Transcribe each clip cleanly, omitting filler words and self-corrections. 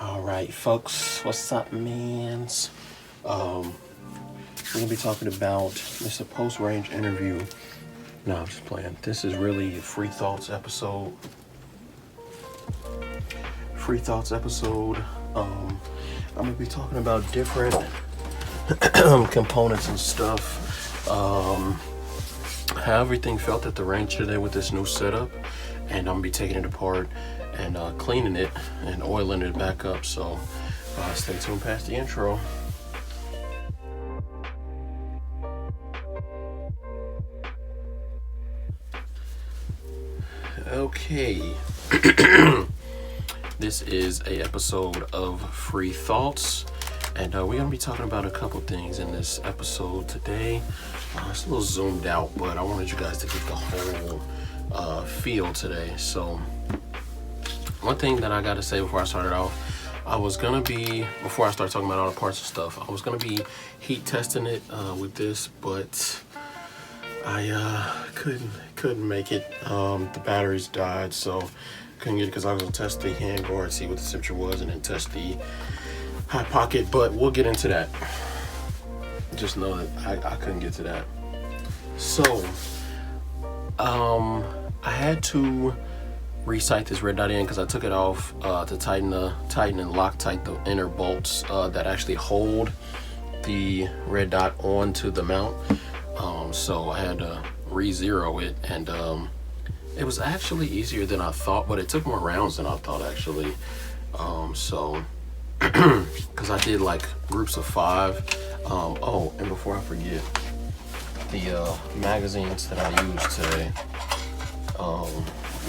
All right, folks, what's up, mans? We're gonna be talking about this a post-range interview. No, I'm just playing. This is really a free thoughts episode. I'm gonna be talking about different components and stuff. How everything felt at the range today with this new setup, and I'm gonna be taking it apart and cleaning it and oiling it back up. So stay tuned past the intro. Okay. This is a episode of Free Thoughts, and we're gonna be talking about a couple things in this episode today. It's a little zoomed out, but I wanted you guys to get the whole feel today. So one thing that I gotta say before I started off, before I start talking about all the parts and stuff, I was gonna be heat testing it with this, but I couldn't make it. The batteries died, so couldn't get it because I was gonna test the hand guard, see what the temperature was, and then test the hot pocket. But we'll get into that. Just know that I couldn't get to that. So I had to resight this red dot in because I took it off to tighten and Loctite the inner bolts that actually hold the red dot onto the mount. So I had to re-zero it, and it was actually easier than I thought, but it took more rounds than I thought actually. So because I did like groups of 5. Oh, and before I forget, the magazines that I used today,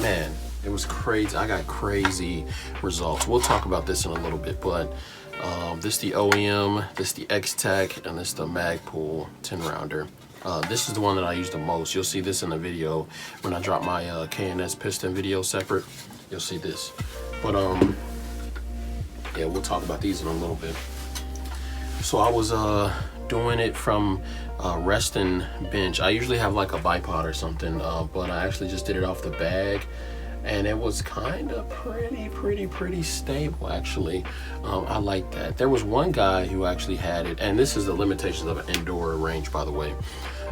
man, it was crazy. I got crazy results. We'll talk about this in a little bit, but this the OEM, this the X-Tech, and this the Magpul 10 rounder. This is the one that I use the most. You'll see this in the video when I drop my K&S piston video separate. You'll see this. But yeah, we'll talk about these in a little bit. So I was doing it from resting bench. I usually have like a bipod or something, but I actually just did it off the bag, and it was kind of pretty stable actually. I like that. There was one guy who actually had it, and this is the limitations of an indoor range, by the way.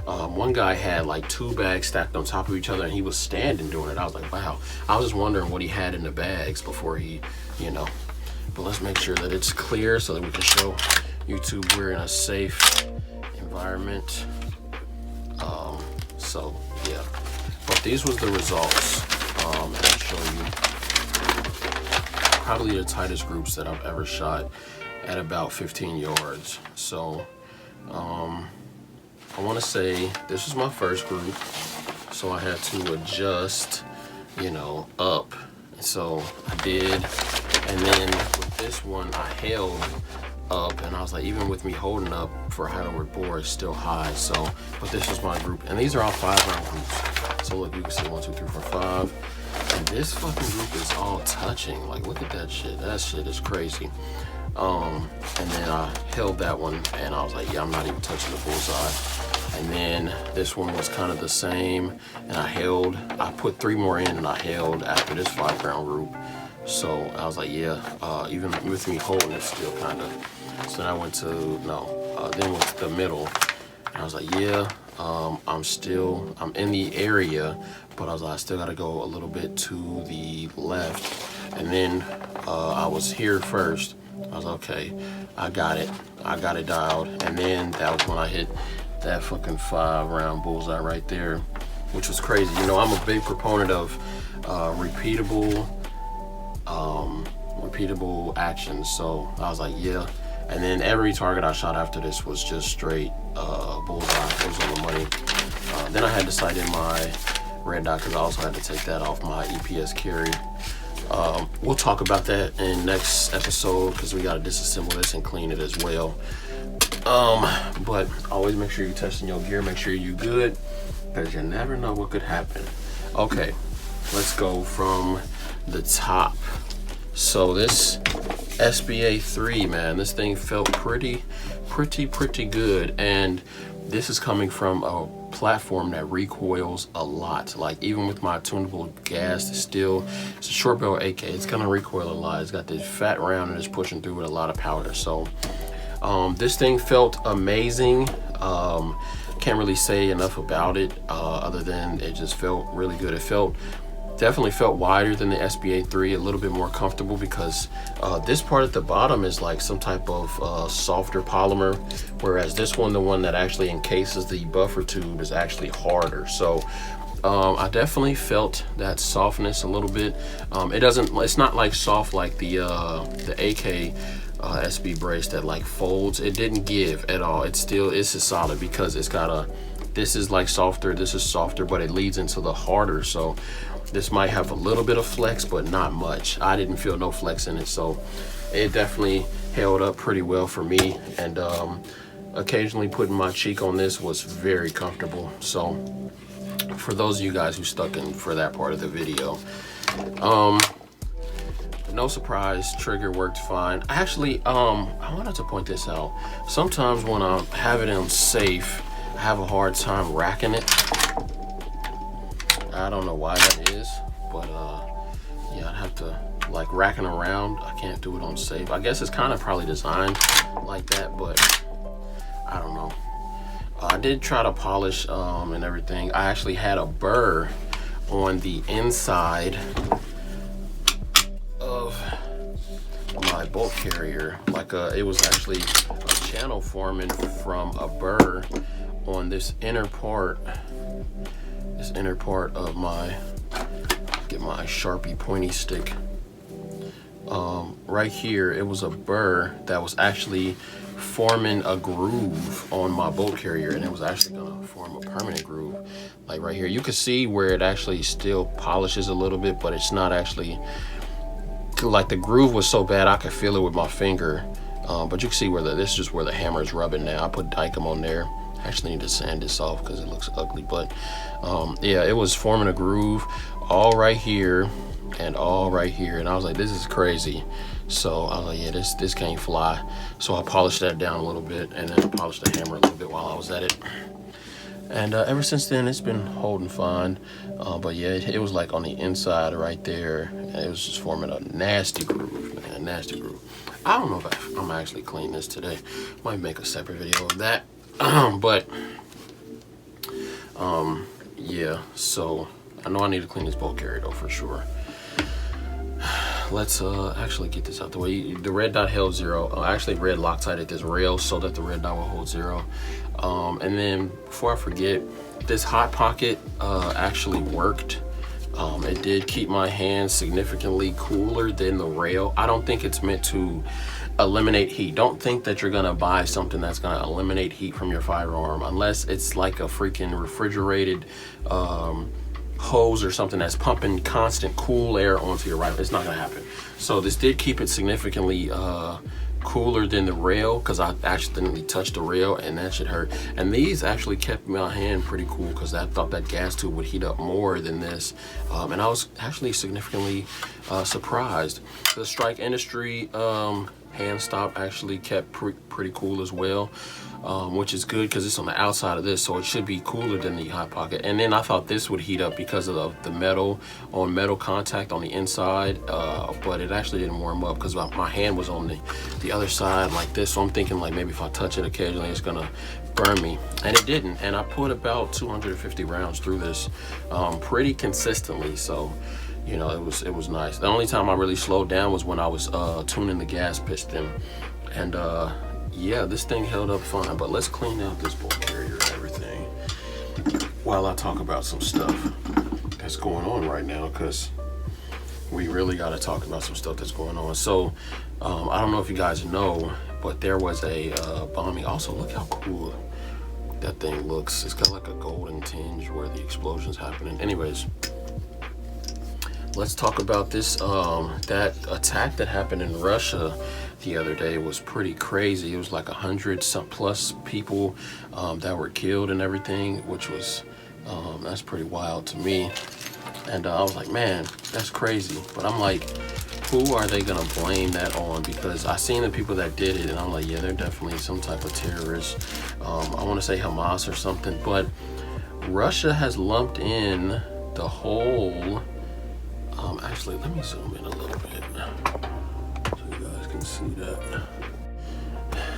One guy had like 2 bags stacked on top of each other, and he was standing doing it. I was like, wow. I was just wondering what he had in the bags before he, but let's make sure that it's clear so that we can show YouTube we're in a safe environment. So yeah, but these was the results. And I'll show you probably the tightest groups that I've ever shot at about 15 yards. So I want to say this was my first group, so I had to adjust, up. So I did, and then with this one I held up, and I was like, even with me holding up for a Heidelberg bore, it's still high. So, but this was my group, and these are all 5-round groups. So look, you can see 1, 2, 3, 4, 5, and this fucking group is all touching. Like, look at that shit. That shit is crazy. And then I held that one, and I was like, yeah, I'm not even touching the bullseye. And then this one was kind of the same, and I put 3 more in, and I held after this 5-round group. So I was like, yeah, even with me holding it still kind of. So then I went to, then went to the middle, and I was like, yeah, I'm in the area, but I was like, I still gotta go a little bit to the left. And then I was here first. I was like, okay, I got it dialed. And then that was when I hit that fucking 5-round bullseye right there, which was crazy. I'm a big proponent of repeatable actions. So I was like, yeah. And then every target I shot after this was just straight bullseye. It was on the money. Then I had to sight in my red dot because I also had to take that off my EPS carry. We'll talk about that in next episode because we got to disassemble this and clean it as well. But always make sure you're testing your gear, make sure you're good, because you never know what could happen. Okay, let's go from the top. So this SBA5, man, this thing felt pretty good, and this is coming from a platform that recoils a lot. Like even with my tunable gas, it's a short barrel AK. It's gonna recoil a lot. It's got this fat round and it's pushing through with a lot of powder. So this thing felt amazing. Can't really say enough about it other than it just felt really good. It definitely felt wider than the SBA3, a little bit more comfortable, because this part at the bottom is like some type of softer polymer, whereas this one, the one that actually encases the buffer tube, is actually harder. So I definitely felt that softness a little bit. It's not like soft like the AK SB brace that like folds. It didn't give at all. It's just solid, because it's got this is like softer, this is softer, but it leads into the harder. So this might have a little bit of flex, but not much. I didn't feel no flex in it, so it definitely held up pretty well for me. And occasionally putting my cheek on this was very comfortable. So for those of you guys who stuck in for that part of the video, no surprise, trigger worked fine. Actually, I wanted to point this out. Sometimes when I have it on safe, I have a hard time racking it. I don't know why that is, but yeah, I'd have to, like, racking around, I can't do it on safe. I guess it's kind of probably designed like that, but I don't know. I did try to polish and everything. I actually had a burr on the inside of my bolt carrier. Like it was actually a channel forming from a burr on this inner part of my, get my Sharpie pointy stick. Right here, it was a burr that was actually forming a groove on my bolt carrier, and it was actually gonna form a permanent groove. Like right here, you can see where it actually still polishes a little bit, but it's not actually, like the groove was so bad I could feel it with my finger. But you can see where this is just where the hammer is rubbing now. I put Dykem on there. I actually need to sand this off because it looks ugly, but yeah, it was forming a groove all right here and all right here, and I was like, this is crazy. So I was like, yeah, this can't fly. So I polished that down a little bit, and then I polished the hammer a little bit while I was at it. And ever since then, it's been holding fine. But yeah, it was like on the inside right there, and it was just forming a nasty groove, man, a nasty groove. I don't know if I'm actually clean this today. Might make a separate video of that. But yeah, so I know I need to clean this bolt carrier though for sure. Let's actually get this out the way. The red dot held 0. I actually red Loctited this rail so that the red dot will hold 0. And then before I forget, this hot pocket actually worked. It did keep my hands significantly cooler than the rail. I don't think it's meant to eliminate heat. Don't think that you're gonna buy something that's gonna eliminate heat from your firearm unless it's like a freaking refrigerated hose or something that's pumping constant cool air onto your rifle. It's not gonna happen. So this did keep it significantly cooler than the rail, because I accidentally touched the rail and that shit hurt. And these actually kept my hand pretty cool, because I thought that gas tube would heat up more than this. And I was actually significantly surprised. The Strike Industry hand stop actually kept pretty cool as well, which is good because it's on the outside of this, so it should be cooler than the hot pocket. And then I thought this would heat up because of the metal contact on the inside, but it actually didn't warm up because my hand was on the other side like this. So I'm thinking like maybe if I touch it occasionally it's gonna burn me, and it didn't. And I put about 250 rounds through this pretty consistently, so you know, it was nice. The only time I really slowed down was when I was tuning the gas piston, and yeah, this thing held up fine. But let's clean out this bolt carrier and everything while I talk about some stuff that's going on right now, because we really got to talk about some stuff that's going on. So I don't know if you guys know, but there was a bombing. Also, look how cool that thing looks. It's got like a golden tinge where the explosion's happening. Anyways, let's talk about this. That attack that happened in Russia the other day was pretty crazy. It was like 100+ people that were killed and everything, which was that's pretty wild to me. And I was like, man, that's crazy. But I'm like, who are they gonna blame that on? Because I seen the people that did it, and I'm like, yeah, they're definitely some type of terrorist. I want to say Hamas or something, but Russia has lumped in the whole, actually, let me zoom in a little bit so you guys can see that.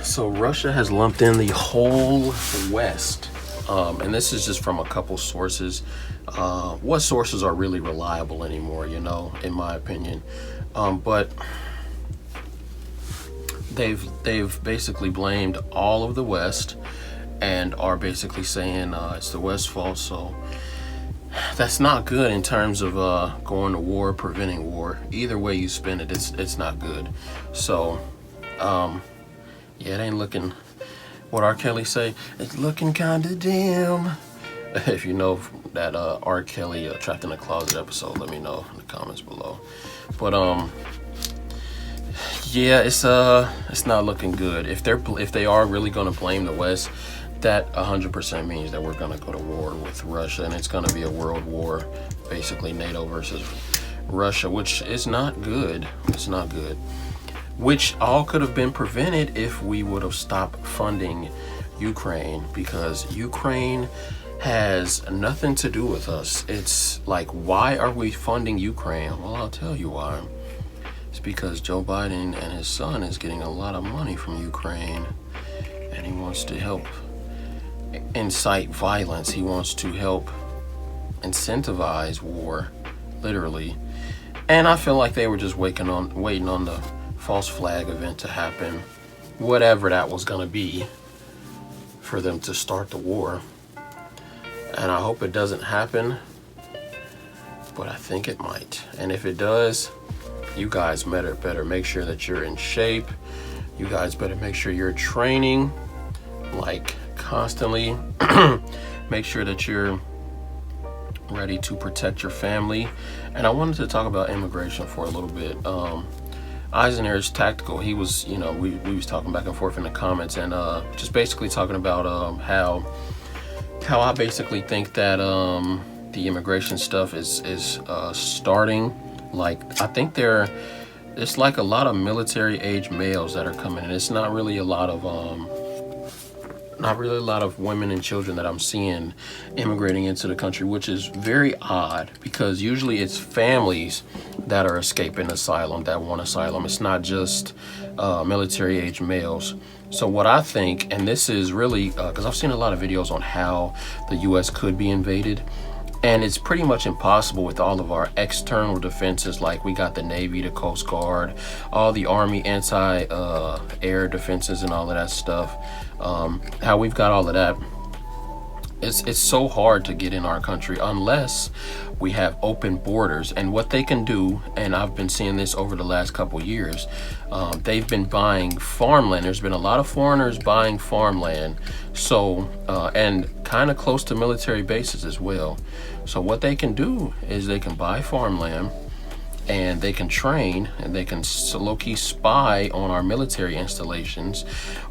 So Russia has lumped in the whole West. And this is just from a couple sources. What sources are really reliable anymore, you know, in my opinion. But they've basically blamed all of the West and are basically saying it's the West's fault. So that's not good in terms of going to war, preventing war. Either way you spin it, it's not good. So yeah, it ain't looking, what R. Kelly say, it's looking kinda dim. If you know that R. Kelly Trapped in a Closet episode, let me know in the comments below. But yeah, it's not looking good. If they are really gonna blame the West, that 100% means that we're gonna go to war with Russia, and it's gonna be a world war, basically NATO versus Russia, which is not good. It's not good. Which all could have been prevented if we would have stopped funding Ukraine, because Ukraine has nothing to do with us. It's like, why are we funding Ukraine? Well, I'll tell you why. It's because Joe Biden and his son is getting a lot of money from Ukraine, and he wants to help incite violence. He wants to help incentivize war, literally. And I feel like they were just waiting on the false flag event to happen, whatever that was going to be, for them to start the war. And I hope it doesn't happen, but I think it might. And if it does, you guys better make sure that you're in shape. You guys better make sure you're training like constantly. Make sure that you're ready to protect your family. And I wanted to talk about immigration for a little bit. Eisner's tactical, he was, you know, we was talking back and forth in the comments, and just basically talking about how I basically think that the immigration stuff is starting. Like, I think it's like a lot of military age males that are coming in. It's not really a lot of women and children that I'm seeing immigrating into the country, which is very odd, because usually it's families that are escaping asylum, that want asylum. It's not just military age males. So what I think, and this is really, because I've seen a lot of videos on how the U.S. could be invaded, and it's pretty much impossible with all of our external defenses. Like, we got the Navy, the Coast Guard, all the Army anti-air defenses and all of that stuff. How we've got all of that, it's so hard to get in our country unless we have open borders. And what they can do, and I've been seeing this over the last couple years, they've been buying farmland. There's been a lot of foreigners buying farmland, so and kind of close to military bases as well. So what they can do is they can buy farmland, and they can train, and they can low-key spy on our military installations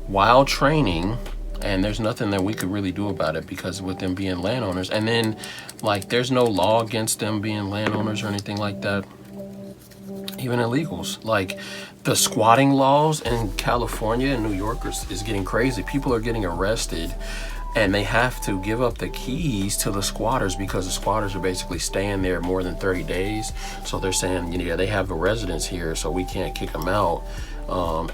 while training. And there's nothing that we could really do about it, because with them being landowners, and then like there's no law against them being landowners or anything like that, even illegals. Like the squatting laws in California and New York is getting crazy. People are getting arrested, and they have to give up the keys to the squatters, because the squatters are basically staying there more than 30 days. So they're saying, you know, they have a residence here, so we can't kick them out.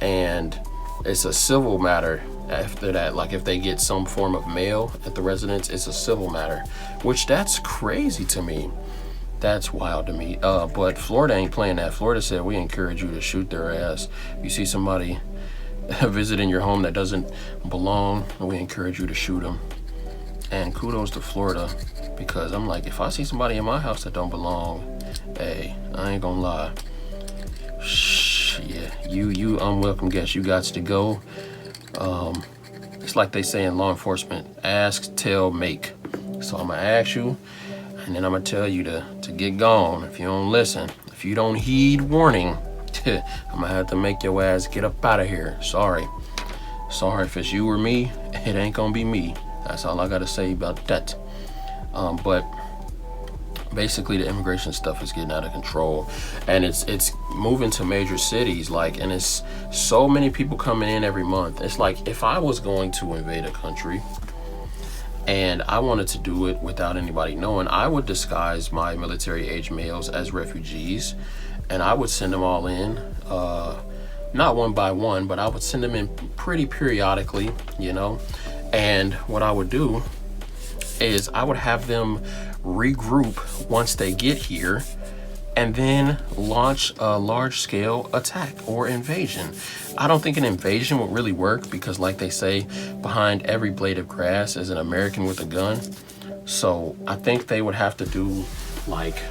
And it's a civil matter after that. Like, if they get some form of mail at the residence, it's a civil matter, which that's crazy to me. That's wild to me. But Florida ain't playing that. Florida said, we encourage you to shoot their ass. If you see somebody visiting your home that doesn't belong, we encourage you to shoot them. And kudos to Florida, because I'm like, if I see somebody in my house that don't belong, hey, I ain't gonna lie. Yeah, you unwelcome guest. You got to go. It's like they say in law enforcement, ask, tell, make. So I'm gonna ask you, and then I'm gonna tell you to get gone. If you don't listen, if you don't heed warning, I'm gonna have to make your ass get up out of here. Sorry if it's you or me, it ain't gonna be me. That's all I gotta say about that. But basically the immigration stuff is getting out of control, and it's moving to major cities, like, and it's so many people coming in every month. It's like, if I was going to invade a country and I wanted to do it without anybody knowing. I would disguise my military age males as refugees, and I would send them all in, not one by one, but I would send them in pretty periodically, you know. And what I would do is I would have them regroup once they get here, and then launch a large-scale attack or invasion. I don't think an invasion would really work because, like they say, behind every blade of grass is an American with a gun. So I think they would have to do like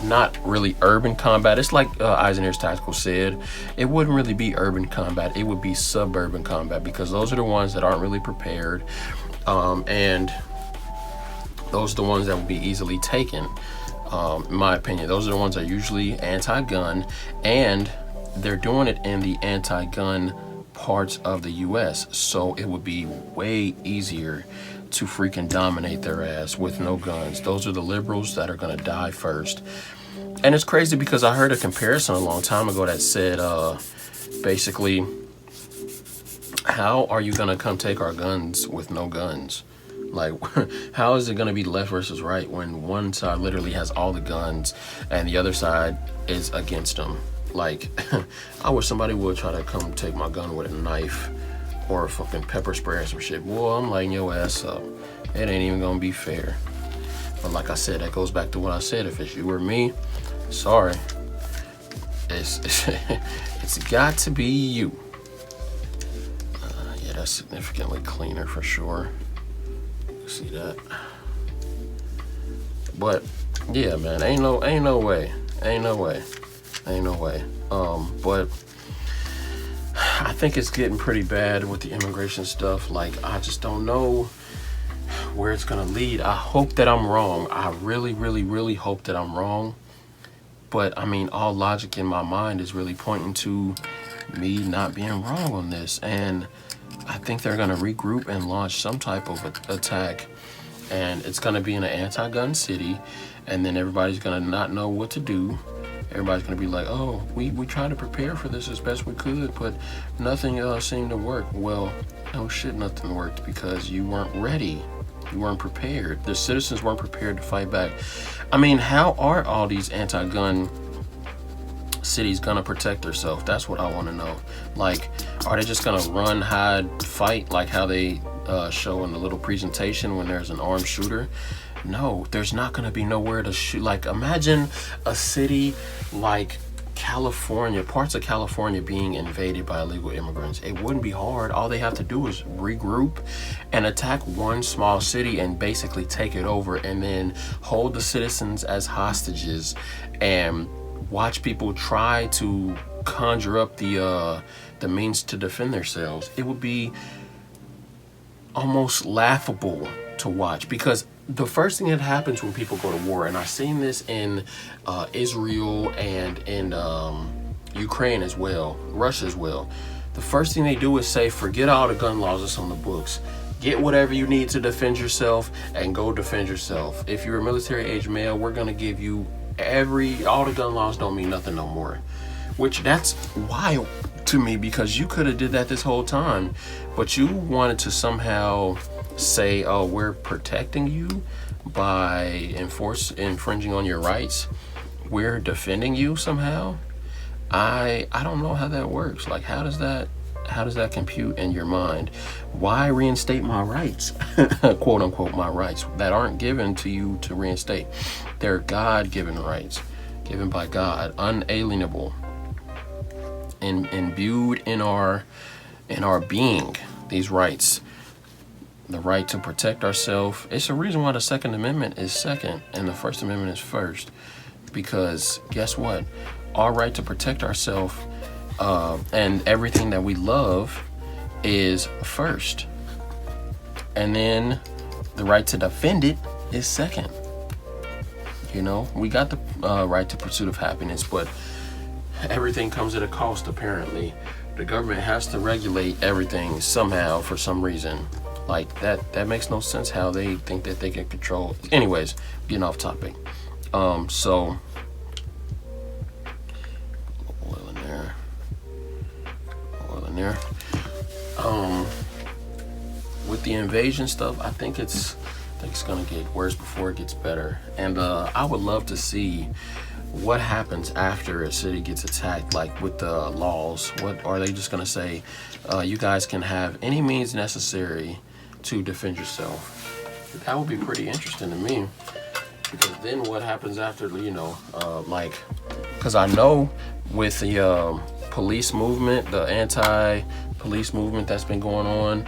not really urban combat. It's like Eisenhower's Tactical said, it wouldn't really be urban combat. It would be suburban combat, because those are the ones that aren't really prepared, and those are the ones that would be easily taken. In my opinion, those are the ones that are usually anti-gun, and they're doing it in the anti-gun parts of the US, so it would be way easier to freaking dominate their ass with no guns. Those are the liberals that are gonna die first. And it's crazy because I heard a comparison a long time ago that said, basically, how are you gonna come take our guns with no guns? Like, how is it going to be left versus right when one side literally has all the guns and the other side is against them? Like, I wish somebody would try to come take my gun with a knife or a fucking pepper spray or some shit. Boy, I'm lighting your ass up. It ain't even going to be fair. But like I said, that goes back to what I said. If it's you or me, sorry. It's got to be you. Yeah, that's significantly cleaner for sure. See that? But yeah, man, ain't no way. But I think it's getting pretty bad with the immigration stuff. Like, I just don't know where it's gonna lead. I hope that I'm wrong. I really hope that I'm wrong. But I mean, all logic in my mind is really pointing to me not being wrong on this. And I think they're going to regroup and launch some type of attack, and it's going to be in an anti-gun city, and then everybody's going to not know what to do. Everybody's going to be like, oh, we tried to prepare for this as best we could, but nothing seemed to work. Well, no shit, nothing worked because you weren't ready. You weren't prepared. The citizens weren't prepared to fight back. I mean, how are all these anti-gun cities gonna protect themselves? That's what I want to know. Like, are they just gonna run, hide, fight like how they show in the little presentation when there's an armed shooter? No, there's not gonna be nowhere to shoot. Like, imagine a city like California, parts of California being invaded by illegal immigrants. It wouldn't be hard. All they have to do is regroup and attack one small city and basically take it over, and then hold the citizens as hostages and watch people try to conjure up the means to defend themselves. It would be almost laughable to watch, because the first thing that happens when people go to war, and I've seen this in Israel and in Ukraine as well, Russia as well, the first thing they do is say, forget all the gun laws that's on the books. Get whatever you need to defend yourself and go defend yourself. If you're a military age male, we're gonna give you all the gun laws don't mean nothing no more. Which, that's wild to me, because you could have did that this whole time, but you wanted to somehow say, oh, we're protecting you by infringing on your rights. We're defending you somehow. I don't know how that works. Like, how does that compute in your mind? Why reinstate my rights? Quote unquote, my rights that aren't given to you to reinstate. They're God-given rights, given by God, unalienable, and imbued in our being. These rights, the right to protect ourselves. It's the reason why the Second Amendment is second and the First Amendment is first. Because guess what? Our right to protect ourselves and everything that we love is first, and then the right to defend it is second. You know, we got the right to pursuit of happiness, but everything comes at a cost. Apparently, the government has to regulate everything somehow for some reason. Like, that makes no sense how they think that they can control. Anyways, getting off topic. So oil in there. With the invasion stuff, I think it's gonna get worse before it gets better. And I would love to see what happens after a city gets attacked, like with the laws. What are they just gonna say? You guys can have any means necessary to defend yourself. That would be pretty interesting to me, because then what happens after, you know, like, because I know with the police movement, the anti-police movement that's been going on,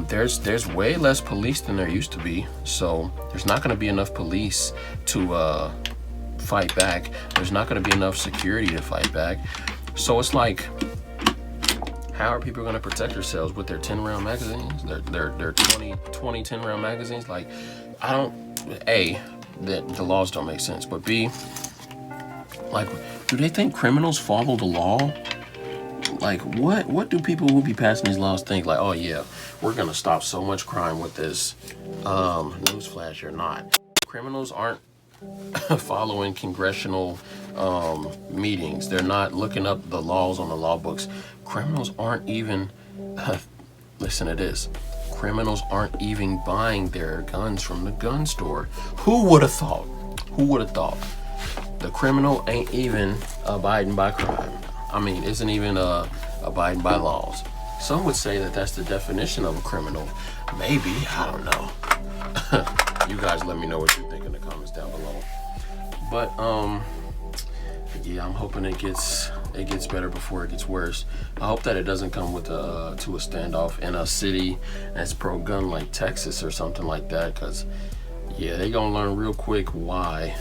there's way less police than there used to be. So there's not going to be enough police to fight back. There's not going to be enough security to fight back. So it's like, how are people going to protect themselves with their 10-round magazines? Their 20 10-round magazines? Like, I don't, A, that the laws don't make sense, but B, like, do they think criminals follow the law? Like, what do people who be passing these laws think? Like, oh yeah, we're gonna stop so much crime with this. Newsflash, you're not. Criminals aren't following congressional meetings. They're not looking up the laws on the law books. Criminals aren't even, listen to this, criminals aren't even buying their guns from the gun store. Who would have thought? Who would have thought? The criminal ain't even abiding by crime. I mean, isn't even abiding by laws. Some would say that that's the definition of a criminal. Maybe, I don't know. You guys let me know what you think in the comments down below. But yeah, I'm hoping it gets better before it gets worse. I hope that it doesn't come with to a standoff in a city that's pro-gun like Texas or something like that, because yeah, they gonna learn real quick why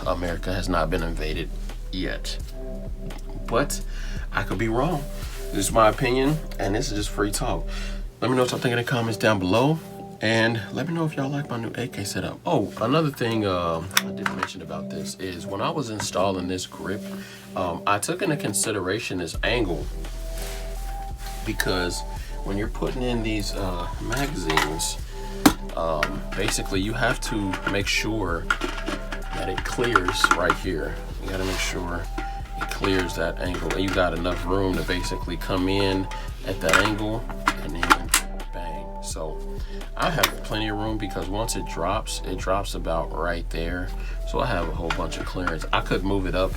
America has not been invaded yet. But I could be wrong. This is my opinion, and this is just free talk. Let me know what y'all think in the comments down below, and let me know if y'all like my new AK setup. Oh, another thing I didn't mention about this is when I was installing this grip, I took into consideration this angle, because when you're putting in these magazines, basically you have to make sure that it clears right here. You gotta make sure it clears that angle, and you got enough room to basically come in at that angle and then bang. So I have plenty of room, because once it drops about right there. So I have a whole bunch of clearance. I could move it up.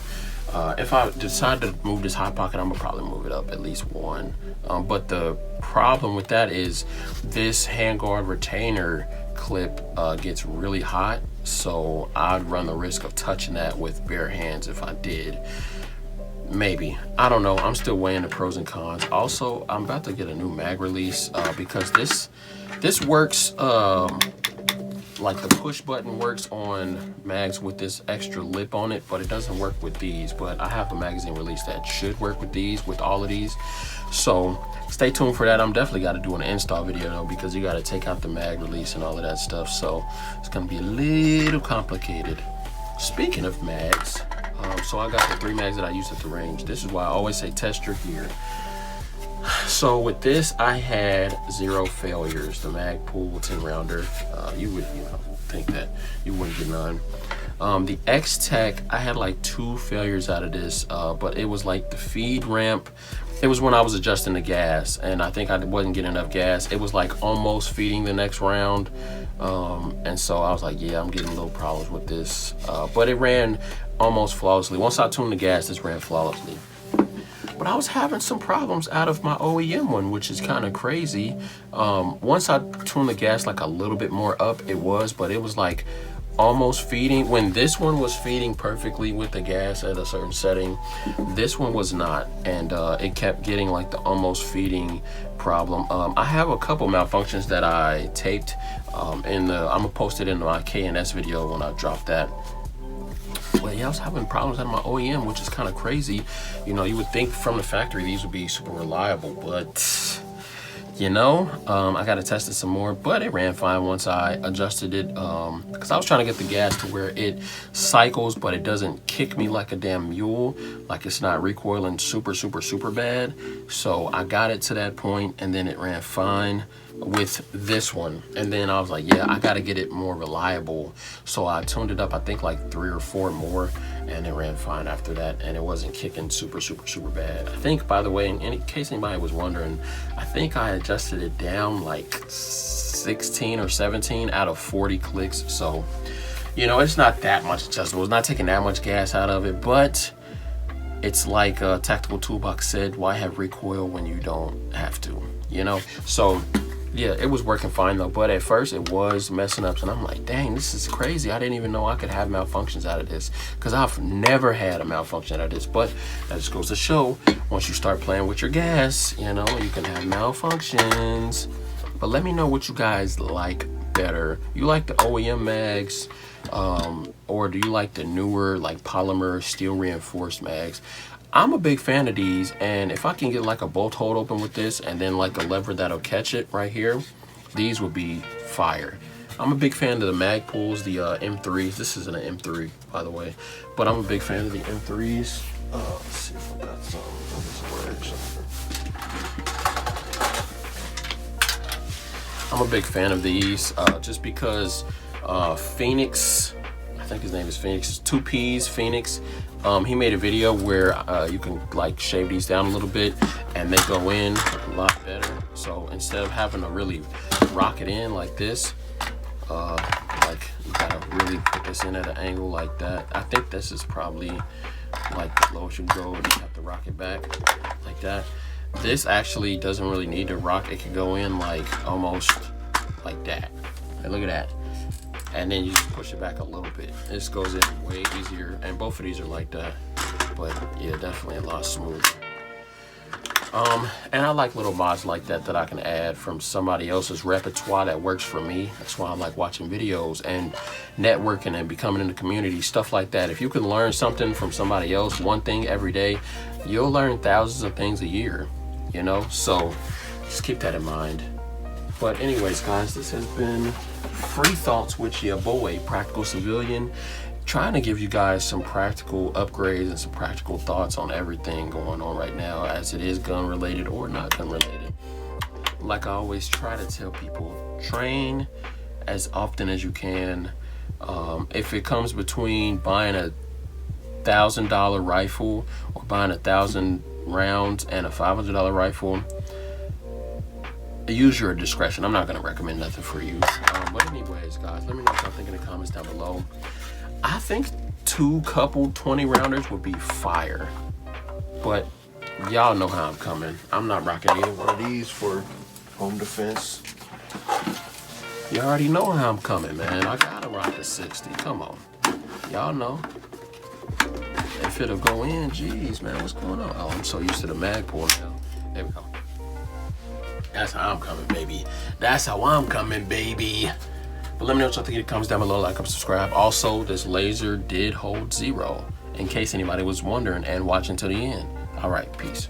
If I decide to move this hot pocket, I'm gonna probably move it up at least one. But the problem with that is this handguard retainer clip gets really hot, so I'd run the risk of touching that with bare hands if I did. Maybe, I don't know. I'm still weighing the pros and cons. Also, I'm about to get a new mag release because this works like the push button works on mags with this extra lip on it, but it doesn't work with these. But I have a magazine release that should work with these, with all of these. So stay tuned for that. I'm definitely got to do an install video though, because you got to take out the mag release and all of that stuff. So it's gonna be a little complicated. Speaking of mags, so I got the 3 mags that I use at the range. This is why I always say test your gear. So with this, I had 0 failures. The Magpul 10-rounder, you would think that you wouldn't get none. The X-Tech, I had like 2 failures out of this, but it was like the feed ramp. It was when I was adjusting the gas, and I think I wasn't getting enough gas. It was like almost feeding the next round, and so I was like, yeah, I'm getting little problems with this, but it ran almost flawlessly. Once I tuned the gas, this ran flawlessly. But I was having some problems out of my OEM one, which is kind of crazy. Once I tuned the gas like a little bit more up, but it was like almost feeding. When this one was feeding perfectly with the gas at a certain setting, this one was not, and it kept getting like the almost feeding problem. I have a couple malfunctions that I taped I'm gonna post it in my K&S video when I drop that. But yeah, I was having problems out of my OEM, which is kind of crazy. You know, you would think from the factory these would be super reliable, but you know, I got to test it some more. But it ran fine once I adjusted it, because I was trying to get the gas to where it cycles, but it doesn't kick me like a damn mule, like it's not recoiling super bad. So I got it to that point, and then it ran fine. with this one, and then I was like, yeah, I gotta get it more reliable, so I tuned it up, I think like 3 or 4 more, and it ran fine after that, and it wasn't kicking super bad. I think, by the way, in case anybody was wondering, I think I adjusted it down like 16 or 17 out of 40 clicks, so you know, it's not that much adjustable, it's not taking that much gas out of it, but it's like Tactical Toolbox said, why have recoil when you don't have to, you know? So yeah, it was working fine though, but at first it was messing up, and I'm like, dang, this is crazy. I didn't even know I could have malfunctions out of this, because I've never had a malfunction out of this. But that just goes to show, once you start playing with your gas, you know, you can have malfunctions. But let me know what you guys like better. You like the OEM mags, or do you like the newer, like polymer steel reinforced mags? I'm a big fan of these, and if I can get like a bolt hold open with this and then like a lever that'll catch it right here, these would be fire. I'm a big fan of the mag pulls, the M3s. This isn't an M3, by the way, but I'm a big fan of the M3s. Let's see if I got some. I'm a big fan of these, just because Phoenix, I think his name is Phoenix, 2Ps Phoenix, he made a video where you can like shave these down a little bit and they go in a lot better. So instead of having to really rock it in like this, like you gotta really put this in at an angle like that. I think this is probably like the lowest you can go, and you have to rock it back like that. This actually doesn't really need to rock. It can go in like almost like that. Hey, look at that. And then you just push it back a little bit. This goes in way easier, and both of these are like that. But yeah, definitely a lot smoother. And I like little mods like that I can add from somebody else's repertoire that works for me. That's why I like watching videos and networking and becoming in the community, stuff like that. If you can learn something from somebody else, one thing every day, you'll learn thousands of things a year, you know? So just keep that in mind. But anyways, guys, this has been Free Thoughts with your boy, Practical Civilian, trying to give you guys some practical upgrades and some practical thoughts on everything going on right now, as it is gun related or not gun related. Like I always try to tell people, train as often as you can. If it comes between buying a $1,000 rifle or buying 1,000 rounds and a $500 rifle, use your discretion. I'm not going to recommend nothing for you. But anyways, guys, let me know what y'all think in the comments down below. I think 2 couple 20 rounders would be fire, but y'all know how I'm coming. I'm not rocking either one of these for home defense. You already know how I'm coming, man. I gotta rock a 60. Come on, y'all know. If it'll go in, geez, man, what's going on? Oh, I'm so used to the mag pull now. There we go. That's how I'm coming, baby. That's how I'm coming, baby. But let me know what y'all think in the comments down below. Like and subscribe. Also, this laser did hold 0, in case anybody was wondering and watching till the end. All right, peace.